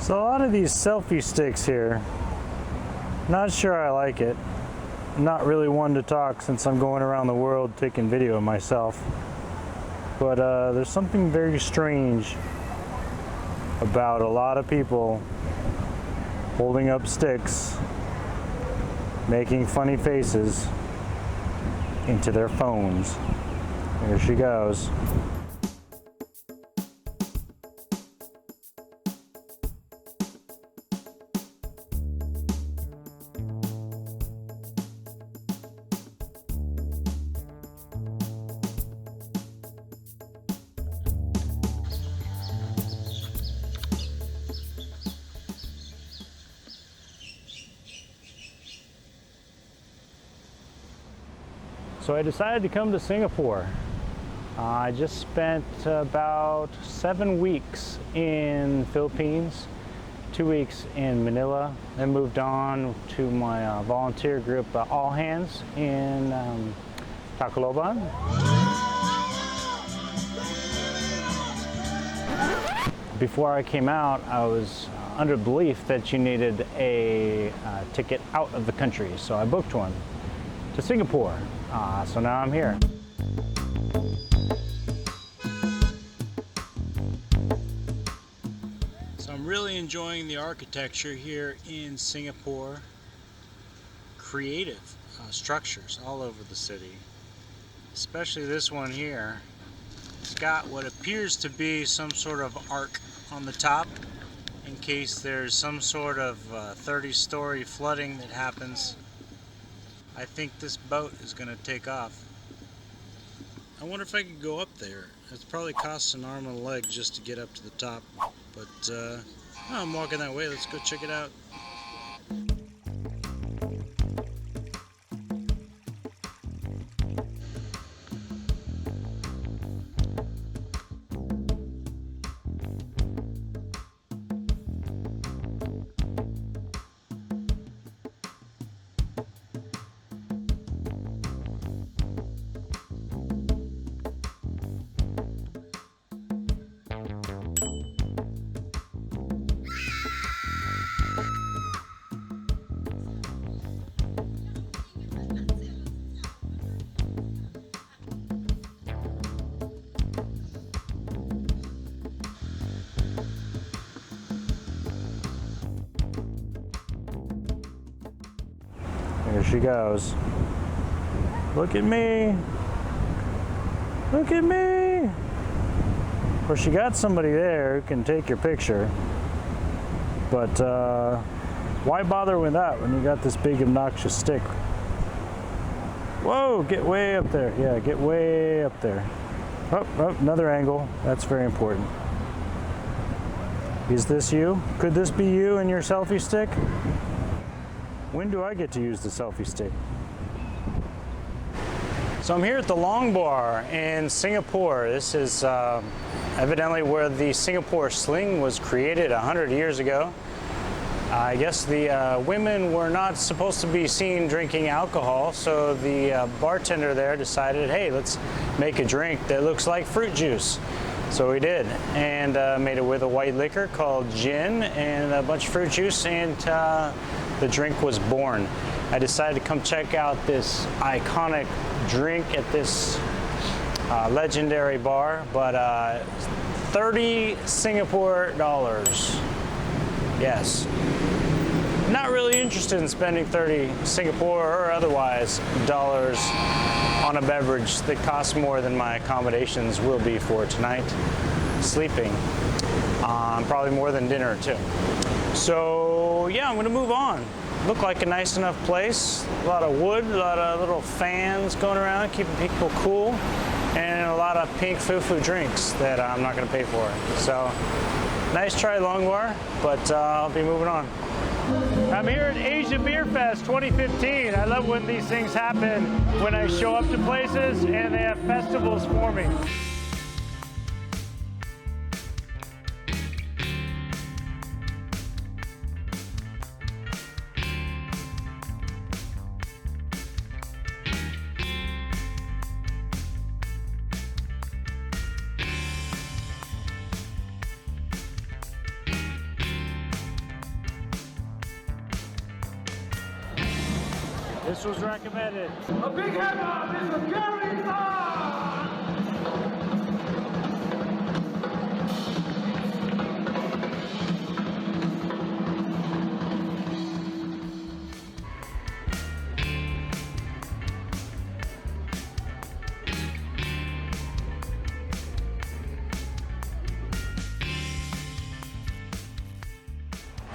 So a lot of these selfie sticks here, not sure I like it. I'm not really one to talk since I'm going around the world taking video of myself. But there's something very strange about a lot of people holding up sticks, making funny faces into their phones. Here she goes. So I decided to come to Singapore. I just spent about 7 weeks in Philippines, 2 weeks in Manila, then moved on to my volunteer group All Hands in Tacloban. Before I came out, I was under belief that you needed a ticket out of the country, so I booked one to Singapore. So now I'm here. So I'm really enjoying the architecture here in Singapore. Creative structures all over the city, especially this one here. It's got what appears to be some sort of arc on the top in case there's some sort of 30-story flooding that happens. I think this boat is going to take off. I wonder if I could go up there. It probably costs an arm and a leg just to get up to the top. But I'm walking that way. Let's go check it out. Here she goes. Look at me. Look at me. Of course, you got somebody there who can take your picture. But why bother with that when you got this big obnoxious stick? Whoa, get way up there. Yeah, get way up there. Oh, another angle. That's very important. Is this you? Could this be you and your selfie stick? When do I get to use the selfie stick? So I'm here at the Long Bar in Singapore. This is evidently where the Singapore sling was created 100 years ago. I guess the women were not supposed to be seen drinking alcohol, so the bartender there decided, hey, let's make a drink that looks like fruit juice. So we did, and made it with a white liquor called gin and a bunch of fruit juice, and the drink was born. I decided to come check out this iconic drink at this legendary bar, but 30 Singapore dollars. Yes. Not really interested in spending 30 Singapore or otherwise dollars on a beverage that costs more than my accommodations will be for tonight. Sleeping. Probably more than dinner too. So yeah, I'm gonna move on. Looked like a nice enough place. A lot of wood, a lot of little fans going around, keeping people cool, and a lot of pink foo-foo drinks that I'm not gonna pay for. So nice try, Long Bar, but I'll be moving on. I'm here at Asia Beer Fest 2015. I love when these things happen, when I show up to places and they have festivals for me. This was recommended. A big hand up is the carry on!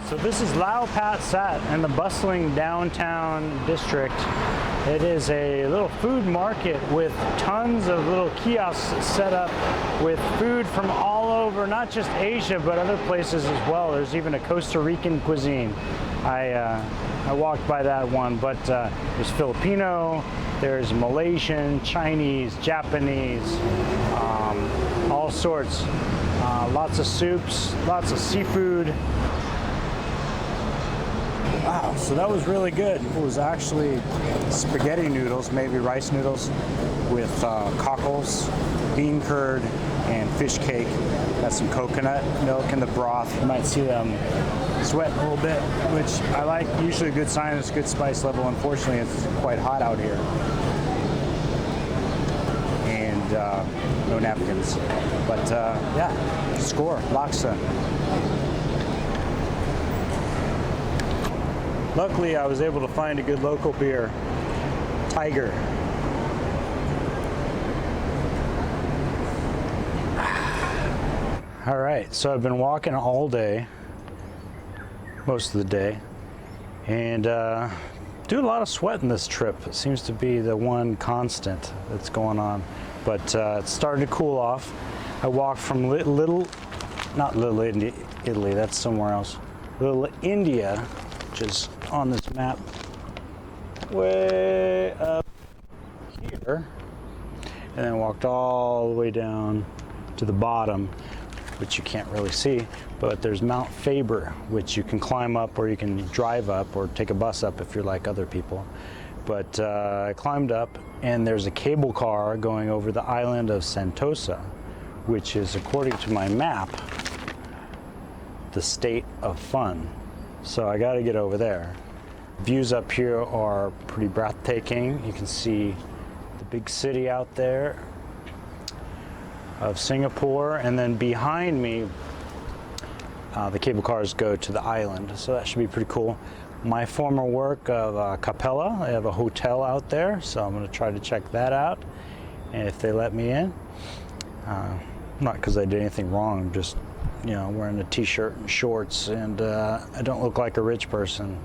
So this is Lau Pa Sat in the bustling downtown district. It is a little food market with tons of little kiosks set up with food from all over, not just Asia, but other places as well. There's even a Costa Rican cuisine. I walked by that one, but there's Filipino, there's Malaysian, Chinese, Japanese, all sorts. Lots of soups, lots of seafood. Wow, so that was really good. It was actually spaghetti noodles, maybe rice noodles, with cockles, bean curd, and fish cake. Got some coconut milk in the broth. You might see them sweat a little bit, which I like. Usually a good sign. It's a good spice level. Unfortunately, it's quite hot out here. And no napkins. But yeah, score, laksa. Luckily, I was able to find a good local beer, Tiger. All right, so I've been walking all day, most of the day, and doing a lot of sweating this trip. It seems to be the one constant that's going on, but it's starting to cool off. I walked from not Little Italy, that's somewhere else, Little India, which is on this map, way up here, and then walked all the way down to the bottom, which you can't really see, but there's Mount Faber, which you can climb up or you can drive up or take a bus up if you're like other people. But I climbed up, and there's a cable car going over the island of Sentosa, which is, according to my map, the state of fun. So I got to get over there. Views up here are pretty breathtaking. You can see the big city out there of Singapore, and then behind me the cable cars go to the island, so that should be pretty cool. My former work of Capella, they have a hotel out there, so I'm going to try to check that out, and if they let me in. Not because I did anything wrong, I'm just, you know, wearing a t-shirt and shorts, and I don't look like a rich person.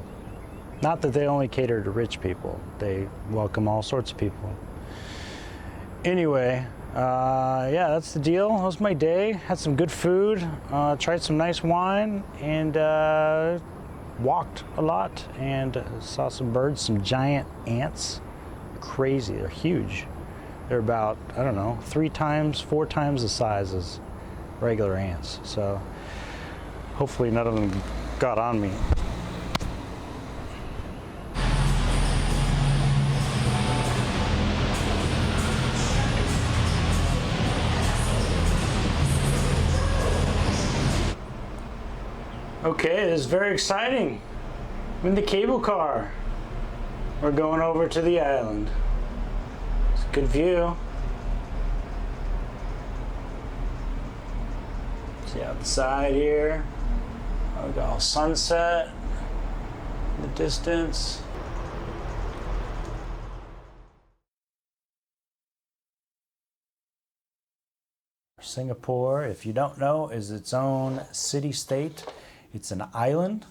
Not that they only cater to rich people, they welcome all sorts of people. Anyway, yeah, that's the deal. That was my day. Had some good food, tried some nice wine, and walked a lot, and saw some birds, some giant ants. Crazy, they're huge. They're about, I don't know, 3 times, 4 times the size as regular ants. So hopefully none of them got on me. Okay, this is very exciting. I'm in the cable car. We're going over to the island. It's a good view. See outside here. We got sunset in the distance. Singapore, if you don't know, is its own city-state. It's an island.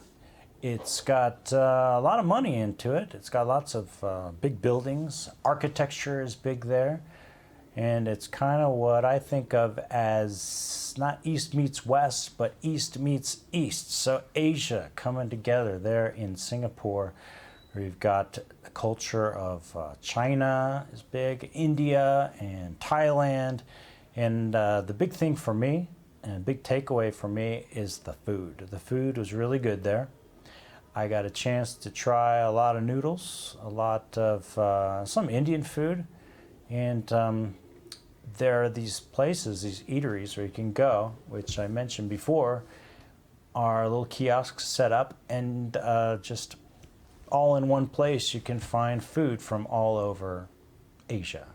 It's got a lot of money into it. It's got lots of big buildings. Architecture is big there. And it's kind of what I think of as not East meets West, but East meets East. So Asia coming together there in Singapore. We've got the culture of China is big, India and Thailand. And the big thing for me, and a big takeaway for me, is the food. The food was really good there. I got a chance to try a lot of noodles, a lot of some Indian food, and there are these places, these eateries where you can go, which I mentioned before, are little kiosks set up, and just all in one place. You can find food from all over Asia,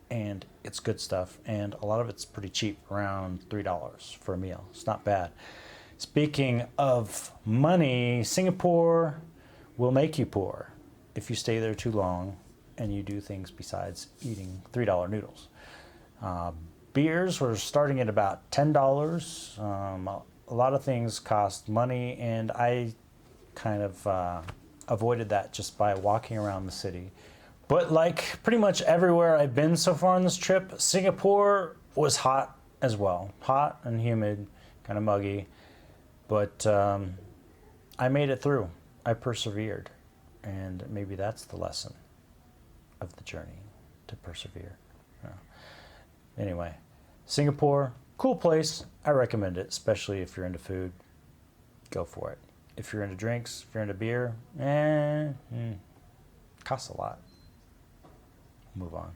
and it's good stuff, and a lot of it's pretty cheap, around $3 for a meal. It's not bad. Speaking of money, Singapore will make you poor if you stay there too long and you do things besides eating $3 noodles. Beers were starting at about $10. A lot of things cost money, and I kind of avoided that just by walking around the city. But like pretty much everywhere I've been so far on this trip, Singapore was hot as well. Hot and humid, kind of muggy. But I made it through. I persevered. And maybe that's the lesson of the journey, to persevere. Yeah. Anyway, Singapore, cool place. I recommend it, especially if you're into food. Go for it. If you're into drinks, if you're into beer, costs a lot. Move on.